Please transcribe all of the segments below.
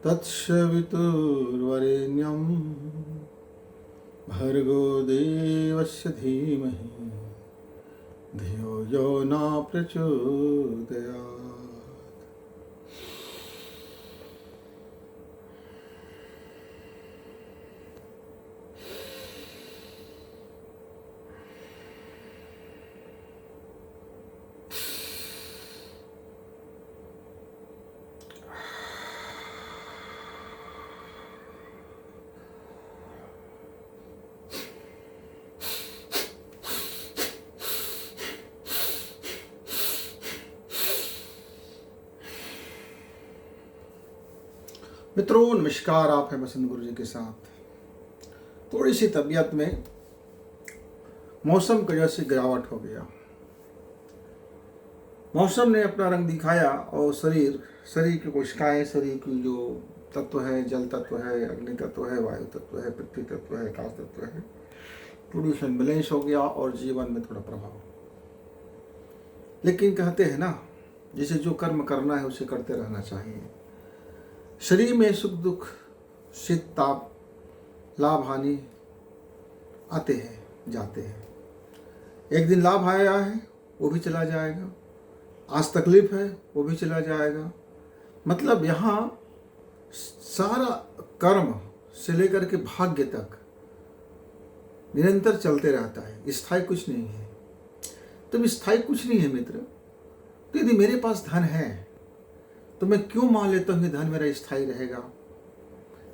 तत्सवितुर्वरेण्यं भर्गो देवस्य धीमहि धियो यो न प्रचोदयात्। मित्रों नमस्कार, आप हैं बसंत गुरु जी के साथ। थोड़ी सी तबीयत में मौसम की वजह से गिरावट हो गया। मौसम ने अपना रंग दिखाया और शरीर की कोशिकाएं, शरीर की जो तत्व है, जल तत्व है, अग्नि तत्व है, वायु तत्व है, पृथ्वी तत्व है, आकाश तत्व है, थोड़ी सी बैलेंस हो गया और जीवन में थोड़ा प्रभाव। लेकिन कहते हैं ना, जिसे जो कर्म करना है उसे करते रहना चाहिए। शरीर में सुख दुख, शीत ताप, लाभ हानि आते हैं जाते हैं। एक दिन लाभ आया है वो भी चला जाएगा, आज तकलीफ है वो भी चला जाएगा। मतलब यहाँ सारा कर्म से लेकर के भाग्य तक निरंतर चलते रहता है, स्थायी कुछ नहीं है। तो स्थायी कुछ नहीं है मित्र। तो यदि मेरे पास धन है तो मैं क्यों मान लेता हूँ कि धन मेरा स्थायी रहेगा।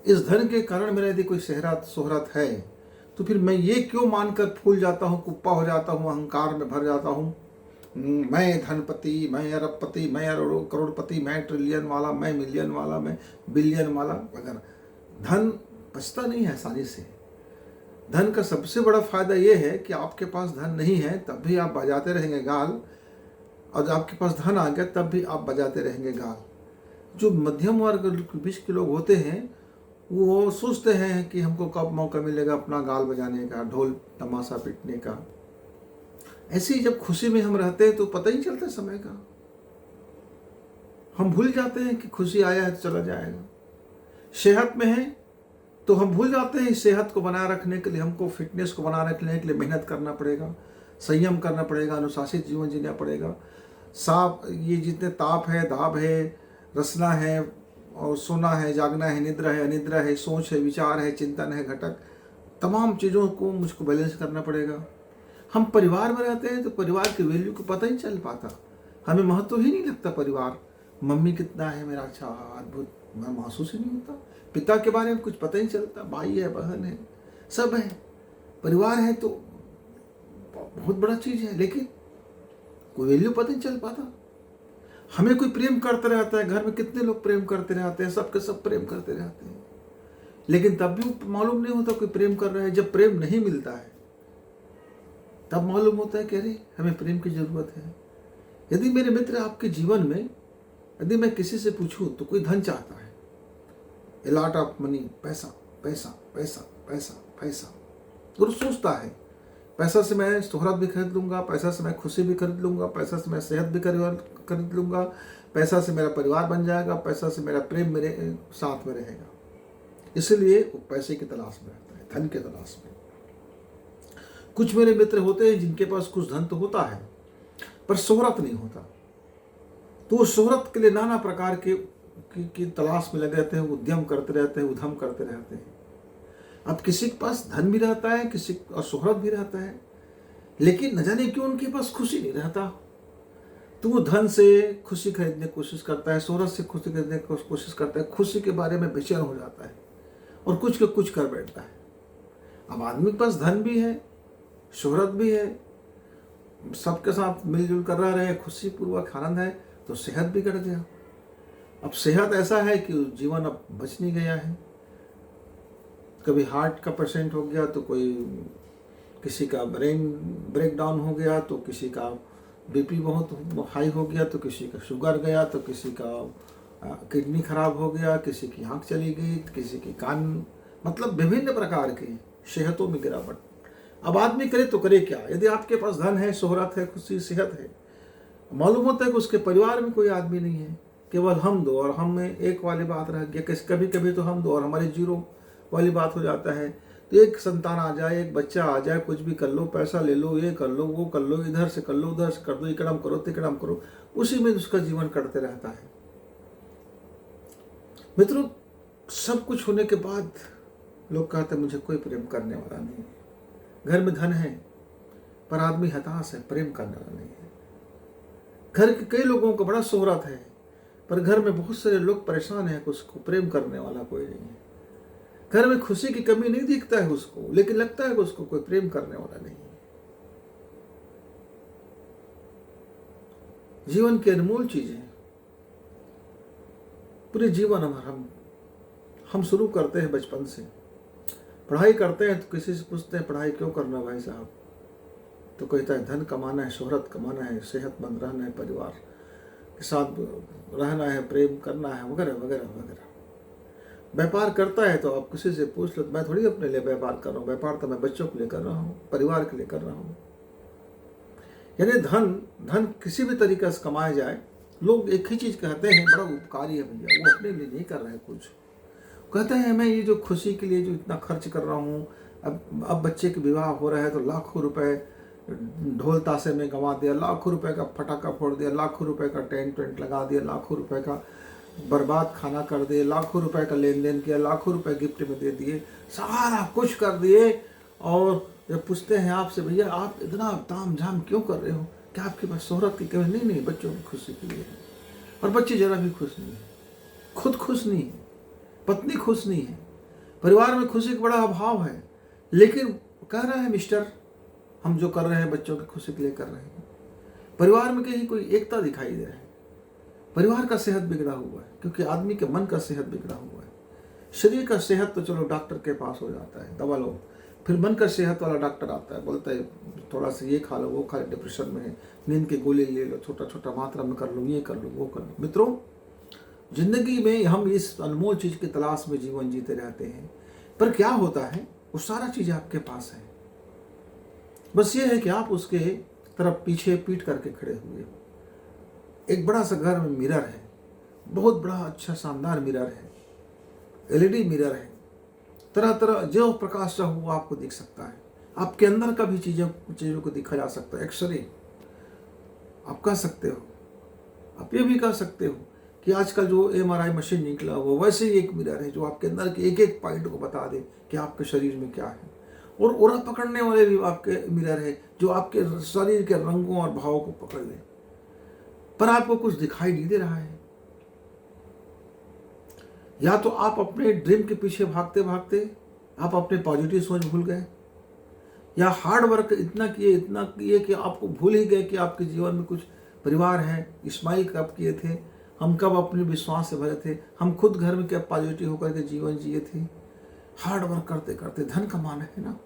इस धन के कारण मेरा यदि कोई शोहरत है तो फिर मैं ये क्यों मानकर फूल जाता हूँ, कुप्पा हो जाता हूँ, अहंकार में भर जाता हूँ। मैं धनपति, मैं अरबपति, मैं करोड़पति, मैं ट्रिलियन वाला, मैं मिलियन वाला, मैं बिलियन वाला वगैरह। धन बचता नहीं है आसानी से। धन का सबसे बड़ा फायदा ये है कि आपके पास धन नहीं है तब भी आप बजाते रहेंगे गाल, और जब आपके पास धन आ गया तब भी आप बजाते रहेंगे गाल। जो मध्यम वर्ग के बीच के लोग होते हैं वो सोचते हैं कि हमको कब मौका मिलेगा अपना गाल बजाने का, ढोल तमाशा पीटने का। ऐसे ही जब खुशी में हम रहते हैं तो पता ही चलता समय का। हम भूल जाते हैं कि खुशी आया है तो चला जाएगा। सेहत में है तो हम भूल जाते हैं इस सेहत को बनाए रखने के लिए हमको, फिटनेस को बनाए रखने के लिए मेहनत करना पड़ेगा, संयम करना पड़ेगा, अनुशासित जीवन जीना पड़ेगा। ये जितने ताप है, दाब है, रसना है और सोना है, जागना है, निद्रा है, अनिद्रा है, सोच है, विचार है, चिंतन है, घटक, तमाम चीज़ों को मुझको बैलेंस करना पड़ेगा। हम परिवार में रहते हैं तो परिवार की वैल्यू को पता ही चल पाता, हमें महत्व ही नहीं लगता। परिवार, मम्मी कितना है मेरा, अच्छा अद्भुत, मैं महसूस ही नहीं होता। पिता के बारे में कुछ पता ही चलता, भाई है, बहन है, सब है। परिवार है तो बहुत बड़ा चीज़ है, लेकिन कोई वैल्यू पता नहीं चल पाता। हमें कोई प्रेम करते रहता है, घर में कितने लोग प्रेम करते रहते हैं, सबके सब प्रेम करते रहते हैं, लेकिन तब भी मालूम नहीं होता कोई प्रेम कर रहा है। जब प्रेम नहीं मिलता है तब मालूम होता है कि अरे हमें प्रेम की जरूरत है। यदि मेरे मित्र आपके जीवन में, यदि मैं किसी से पूछूं तो कोई धन चाहता है, ए लॉट ऑफ मनी, पैसा पैसा पैसा पैसा पैसा, तो सोचता है पैसा से मैं शोहरत भी खरीद लूँगा, पैसा से मैं खुशी भी खरीद लूँगा, पैसा से मैं सेहत भी खरीद लूँगा, पैसा से मेरा परिवार बन जाएगा, पैसा से मेरा प्रेम मेरे साथ में रहेगा। इसलिए वो पैसे की तलाश में रहता है, धन के तलाश में। कुछ मेरे मित्र होते हैं जिनके पास कुछ धन तो होता है पर शोहरत नहीं होता, तो वो शोहरत के लिए नाना प्रकार की तलाश में लगे रहते हैं, उद्यम करते रहते हैं, उद्यम करते रहते हैं। अब किसी के पास धन भी रहता है, किसी और शोहरत भी रहता है, लेकिन न जाने क्यों उनके पास खुशी नहीं रहता। तो वो धन से खुशी खरीदने की कोशिश करता है, शोहरत से खुशी खरीदने की कोशिश करता है, खुशी के बारे में बेचैन हो जाता है और कुछ के कुछ कर बैठता है। अब आदमी के पास धन भी है, शोहरत भी है, सबके साथ मिलजुल कर रह रहे, खुशी पूर्वक आनंद है, तो सेहत बिगड़ गया। अब सेहत ऐसा है कि जीवन अब बच नहीं गया है। कभी हार्ट का पेशेंट हो गया तो कोई, किसी का ब्रेन ब्रेकडाउन हो गया तो किसी का बीपी बहुत हाई हो गया, तो किसी का शुगर गया, तो किसी का किडनी खराब हो गया, किसी की आँख चली गई, किसी की कान, मतलब विभिन्न प्रकार की सेहतों में गिरावट। अब आदमी करे तो करे क्या। यदि आपके पास धन है, शोहरत है, खुशी, सेहत है, मालूम होता है कि उसके परिवार में कोई आदमी नहीं है, केवल हम दो और हम में एक वाली बात रह गया। कभी कभी तो हम दो और हमारे जीरो वाली बात हो जाता है। तो एक संतान आ जाए, एक बच्चा आ जाए, कुछ भी कर लो, पैसा ले लो, ये कर लो, वो कर लो, इधर से कर लो, उधर से कर दो, इकड़म करो तिकड़म करो, उसी में उसका जीवन कटते रहता है। मित्रों, सब कुछ होने के बाद लोग कहते हैं मुझे कोई प्रेम करने वाला नहीं है। घर में धन है पर आदमी हताश है, प्रेम करने वाला नहीं है। घर के कई लोगों को बड़ा शोहरत है पर घर में बहुत सारे लोग परेशान हैं कि उसको प्रेम करने वाला कोई नहीं है। घर में खुशी की कमी नहीं दिखता है उसको, लेकिन लगता है कि उसको कोई प्रेम करने वाला नहीं है। जीवन की अनमोल चीजें पूरे जीवन हम शुरू करते हैं बचपन से। पढ़ाई करते हैं तो किसी से पूछते हैं पढ़ाई क्यों करना भाई साहब, तो कहता है धन कमाना है, शोहरत कमाना है, सेहतमंद रहना है, परिवार के साथ रहना है, प्रेम करना है, वगैरह वगैरह वगैरह। व्यापार करता है तो आप किसी से पूछ लो, मैं थोड़ी अपने लिए व्यापार कर रहा हूँ, व्यापार तो मैं बच्चों के लिए कर रहा हूँ, परिवार के लिए कर रहा हूँ। यानी धन किसी भी तरीके से कमाया जाए, लोग एक ही चीज कहते हैं बड़ा उपकारी है भैया, वो अपने लिए नहीं कर रहे हैं कुछ। कहते हैं मैं ये जो खुशी के लिए जो इतना खर्च कर रहा हूँ, अब बच्चे के विवाह हो रहा है तो लाखों रुपए ढोल ताशे में गंवा दिया, लाखों रुपए का फटाका फोड़ दिया, लाखों रुपए का टेंट वेंट लगा दिया, लाखों रुपए का बर्बाद खाना कर दिए, लाखों रुपए का लेन देन किया, लाखों रुपए गिफ्ट में दे दिए, सारा कुछ कर दिए। और जब पूछते हैं आपसे भैया आप इतना ताम झाम क्यों कर रहे हो, क्या आपके पास शोहरत की कमी? नहीं, बच्चों की खुशी के लिए है। और बच्चे जरा भी खुश नहीं है, खुद खुश नहीं है, पत्नी खुश नहीं है, परिवार में खुशी का बड़ा अभाव है। लेकिन कह रहे हैं मिस्टर हम जो कर रहे हैं बच्चों की खुशी के लिए कर रहे हैं। परिवार में कहीं कोई एकता दिखाई दे रहा है। परिवार का सेहत बिगड़ा हुआ है क्योंकि आदमी के मन का सेहत बिगड़ा हुआ है। शरीर का सेहत तो चलो डॉक्टर के पास हो जाता है, दवा लो, फिर मन का सेहत वाला डॉक्टर आता है, बोलता है थोड़ा सा ये खा लो, वो खा लो, डिप्रेशन में है, नींद के गोले ले लो, छोटा छोटा मात्रा में कर लो, ये कर लो, वो कर लो। मित्रों, जिंदगी में हम इस अनमोल चीज की तलाश में जीवन जीते रहते हैं, पर क्या होता है वो सारा चीज आपके पास है, बस ये है कि आप उसके तरफ पीछे पीट करके खड़े हुए हो। एक बड़ा सा घर में मिरर है, बहुत बड़ा अच्छा शानदार मिरर है, एलईडी मिरर है, तरह तरह जो प्रकाश चाहो वो आपको दिख सकता है, आपके अंदर का भी चीज़ों को दिखा जा सकता है। एक्सरे आप कह सकते हो, आप ये भी कह सकते हो कि आजकल जो एमआरआई मशीन निकला वो वैसे ही एक मिरर है जो आपके अंदर के एक एक पॉइंट को बता दे कि आपके शरीर में क्या है। और ओरा पकड़ने वाले भी आपके मिरर है जो आपके शरीर के रंगों और भावों को पकड़ ले, पर आपको कुछ दिखाई नहीं दे रहा है। या तो आप अपने ड्रीम के पीछे भागते भागते आप अपने पॉजिटिव सोच भूल गए, या हार्ड वर्क इतना किए कि आपको भूल ही गए कि आपके जीवन में कुछ परिवार है। स्माइल कब किए थे हम, कब अपने विश्वास से भरे थे हम, खुद घर में क्या पॉजिटिव होकर के जीवन जिए थे। हार्ड वर्क करते करते धन कमाना है ना,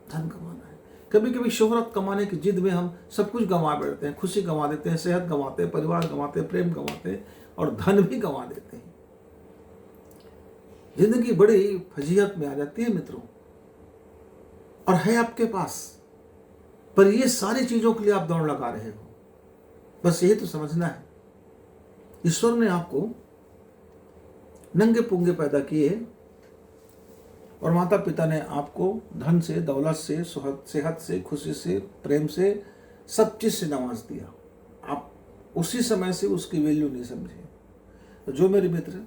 धन कमाना है। कभी कभी शोहरत कमाने की जिद में हम सब कुछ गंवा बैठते हैं, खुशी गंवा देते हैं, सेहत गंवाते हैं, परिवार गंवाते हैं, प्रेम गंवाते हैं और धन भी गंवा देते हैं। जिंदगी बड़ी फजीहत में आ जाती है मित्रों। और है आपके पास, पर ये सारी चीजों के लिए आप दौड़ लगा रहे हो। बस यही तो समझना है, ईश्वर ने आपको नंगे पुंगे पैदा किए और माता पिता ने आपको धन से, दौलत से, सेहत से, खुशी से, प्रेम से, सब चीज से नवाज दिया। आप उसी समय से उसकी वैल्यू नहीं समझे। तो जो मेरे मित्र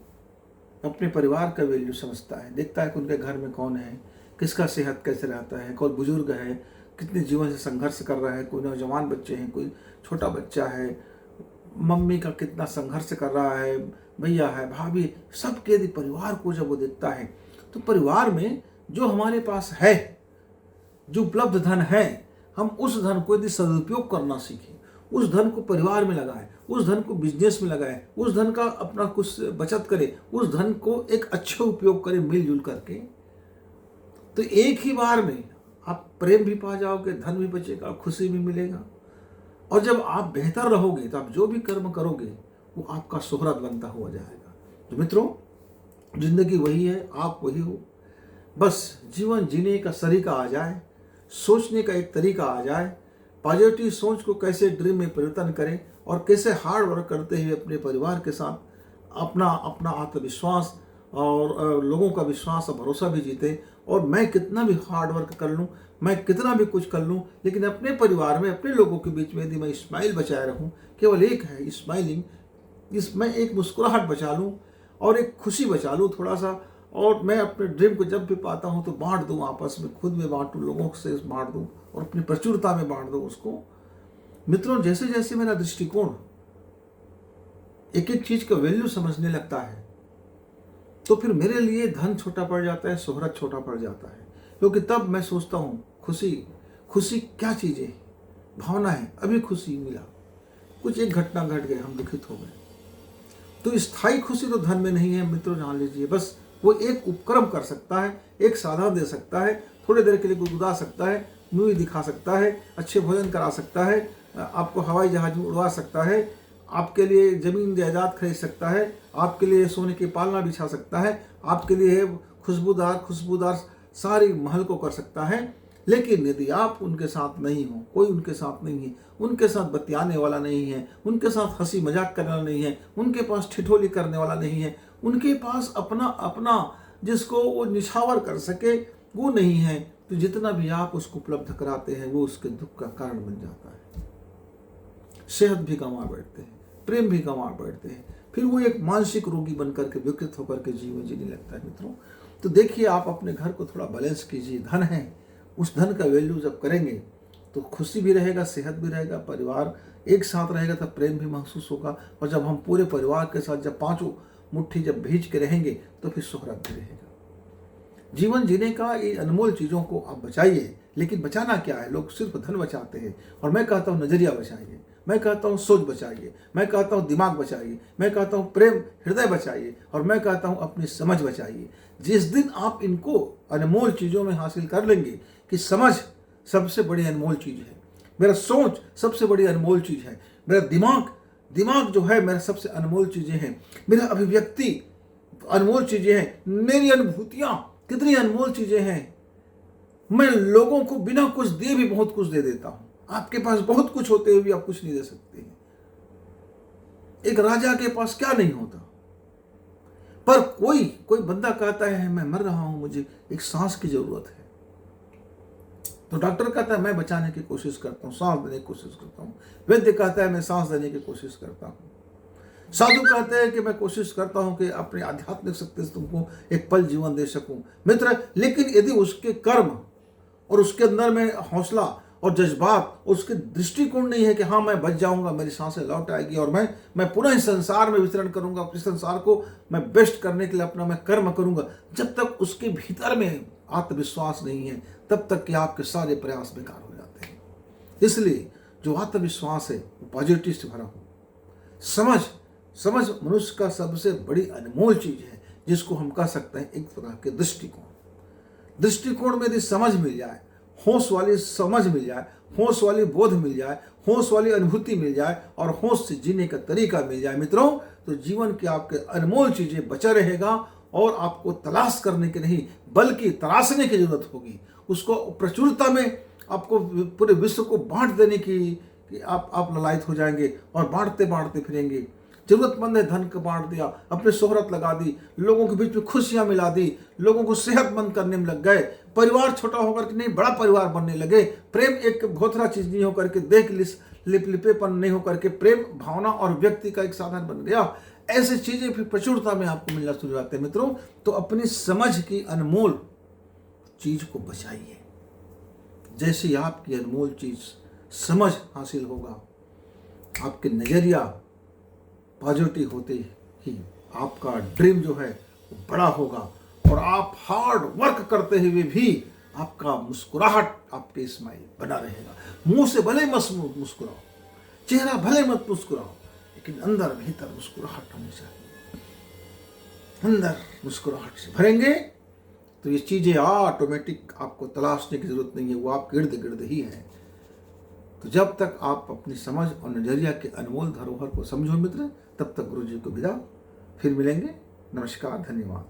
अपने परिवार का वैल्यू समझता है, देखता है कि उनके घर में कौन है, किसका सेहत कैसे रहता है, कौन बुजुर्ग है, कितने जीवन से संघर्ष कर रहा है, कोई नौजवान बच्चे हैं, कोई छोटा बच्चा है, मम्मी का कितना संघर्ष कर रहा है, भैया है, भाभी, सबके यदि परिवार को जब वो देखता है तो परिवार में जो हमारे पास है, जो उपलब्ध धन है, हम उस धन को यदि सदुपयोग करना सीखें, उस धन को परिवार में लगाएं, उस धन को बिजनेस में लगाएं, उस धन का अपना कुछ बचत करें, उस धन को एक अच्छे उपयोग करें मिलजुल करके, तो एक ही बार में आप प्रेम भी पा जाओगे, धन भी बचेगा, खुशी भी मिलेगा। और जब आप बेहतर रहोगे तो आप जो भी कर्म करोगे वो आपका शोहरत बनता हुआ जाएगा। तो मित्रों, जिंदगी वही है, आप वही हो। बस जीवन जीने का सलीका आ जाए, सोचने का एक तरीका आ जाए, पॉजिटिव सोच को कैसे ड्रीम में परिवर्तन करें और कैसे हार्ड वर्क करते हुए अपने परिवार के साथ अपना अपना आत्मविश्वास और लोगों का विश्वास और भरोसा भी जीते। और मैं कितना भी हार्ड वर्क कर लूँ, मैं कितना भी कुछ कर लूँ, लेकिन अपने परिवार में, अपने लोगों के बीच में यदि मैं स्माइल बचाए रहूँ, केवल एक है स्माइलिंग, इसमें एक मुस्कुराहट बचा लूँ और एक खुशी बचा लूँ थोड़ा सा, और मैं अपने ड्रीम को जब भी पाता हूँ तो बांट दूँ, आपस में खुद में बांटूँ, लोगों से बांट दूँ और अपनी प्रचुरता में बांट दूँ उसको। मित्रों, जैसे जैसे मेरा दृष्टिकोण एक एक चीज का वैल्यू समझने लगता है, तो फिर मेरे लिए धन छोटा पड़ जाता है, शोहरत छोटा पड़ जाता है। क्योंकि तब मैं सोचता हूँ खुशी, खुशी क्या चीज़ है, भावना है। अभी खुशी मिला, कुछ एक घटना घट गई, हम दुखित हो गए। तो स्थायी खुशी तो धन में नहीं है मित्रों, जान लीजिए। बस वो एक उपक्रम कर सकता है, एक साधन दे सकता है, थोड़ी देर के लिए गुदगुदा सकता है, मूवी दिखा सकता है, अच्छे भोजन करा सकता है, आपको हवाई जहाज में उड़वा सकता है, आपके लिए जमीन जायदाद खरीद सकता है, आपके लिए सोने की पालना बिछा सकता है, आपके लिए खुशबूदार सारी महल को कर सकता है। लेकिन यदि आप उनके साथ नहीं हो, कोई उनके साथ नहीं है, उनके साथ बतियाने वाला नहीं है, उनके साथ हंसी मजाक करने वाला नहीं है, उनके पास ठिठोली करने वाला नहीं है, उनके पास अपना अपना जिसको वो निछावर कर सके वो नहीं है, तो जितना भी आप उसको उपलब्ध कराते हैं वो उसके दुख का कारण बन जाता है। सेहत भी गंवा बैठते हैं, प्रेम भी गंवा बैठते हैं, फिर वो एक मानसिक रोगी बनकर के विकृत होकर के जीवन जीने लगता है मित्रों। तो देखिए, आप अपने घर को थोड़ा बैलेंस कीजिए। धन है, उस धन का वैल्यू जब करेंगे तो खुशी भी रहेगा, सेहत भी रहेगा, परिवार एक साथ रहेगा, तब प्रेम भी महसूस होगा। और जब हम पूरे परिवार के साथ जब पांचों मुट्ठी जब भींच के रहेंगे तो फिर शोहरत भी रहेगा। जीवन जीने का ये अनमोल चीज़ों को आप बचाइए। लेकिन बचाना क्या है, लोग सिर्फ धन बचाते हैं, और मैं कहता हूँ नजरिया बचाइए, मैं कहता हूँ सोच बचाइए, मैं कहता हूँ दिमाग बचाइए, मैं कहता हूँ प्रेम हृदय बचाइए, और मैं कहता हूँ अपनी समझ बचाइए। जिस दिन आप इनको अनमोल चीज़ों में हासिल कर लेंगे कि समझ सबसे बड़ी अनमोल चीज़ है, मेरा सोच सबसे बड़ी अनमोल चीज़ है, मेरा दिमाग जो है मेरा सबसे अनमोल चीज़ें हैं, मेरा अभिव्यक्ति अनमोल चीज़ें हैं, मेरी अनुभूतियाँ कितनी अनमोल चीज़ें हैं। मैं लोगों को बिना कुछ दिए भी बहुत कुछ दे देता हूँ। आपके पास बहुत कुछ होते हुए भी आप कुछ नहीं दे सकते हैं। एक राजा के पास क्या नहीं होता, पर कोई बंदा कहता है मैं मर रहा हूं, मुझे एक सांस की जरूरत है, तो डॉक्टर कहता है मैं बचाने की कोशिश करता हूं, सांस देने की कोशिश करता हूं। वैद्य कहता है मैं सांस देने की कोशिश करता हूं। साधु कहते हैं कि मैं कोशिश करता हूं कि अपनी आध्यात्मिक शक्ति से तुमको एक पल जीवन दे सकूं। मित्र, लेकिन यदि उसके कर्म और उसके अंदर में हौसला और जज्बात और उसके दृष्टिकोण नहीं है कि हाँ मैं बच जाऊंगा, मेरी सांसें लौट आएगी और मैं पुनः इस संसार में विचरण करूंगा, अपने संसार को मैं बेस्ट करने के लिए अपना मैं कर्म करूंगा, जब तक उसके भीतर में आत्मविश्वास नहीं है तब तक कि आपके सारे प्रयास बेकार हो जाते हैं। इसलिए जो आत्मविश्वास है वो पॉजिटिव से भरा हो। समझ मनुष्य का सबसे बड़ी अनमोल चीज है, जिसको हम कह सकते हैं एक प्रकार के दृष्टिकोण में यदि समझ मिल जाए, होश वाली समझ मिल जाए, होश वाली बोध मिल जाए, होश वाली अनुभूति मिल जाए और होश से जीने का तरीका मिल जाए मित्रों, तो जीवन की आपके अनमोल चीजें बचा रहेगा और आपको तलाश करने की नहीं बल्कि तराशने की जरूरत होगी। उसको प्रचुरता में आपको पूरे विश्व को बांट देने की आप ललायत हो जाएंगे और बांटते फिरेंगे। जरूरतमंद है धन को बांट दिया, अपने शोहरत लगा दी, लोगों के बीच में खुशियां मिला दी, लोगों को सेहतमंद करने में लग गए, परिवार छोटा होकर के नहीं बड़ा परिवार बनने लगे, प्रेम एक भोथरा चीज नहीं होकर के देख लिपेपन नहीं होकर के प्रेम भावना और व्यक्ति का एक साधन बन गया। ऐसी चीजें फिर प्रचुरता में आपको मिलना शुरू हो जाते हैं मित्रों। तो अपनी समझ की अनमोल चीज को बचाइए। जैसे आपकी अनमोल चीज समझ हासिल होगा, आपके नजरिया पॉजिटिव होते ही आपका ड्रीम जो है वो बड़ा होगा और आप हार्ड वर्क करते हुए भी आपका मुस्कुराहट, आपके स्माइल बना रहेगा। मुंह से भले मत मुस्कुराओ, चेहरा भले मत मुस्कुराओ, लेकिन अंदर भीतर मुस्कुराहट होनी चाहिए। अंदर मुस्कुराहट से भरेंगे तो ये चीजें ऑटोमेटिक आपको तलाशने की जरूरत नहीं है, वो आपके इर्द गिर्द ही है। तो जब तक आप अपनी समझ और नजरिया के अनमोल धरोहर को समझो मित्र, तब तक गुरु जी को विदा। फिर मिलेंगे। नमस्कार, धन्यवाद।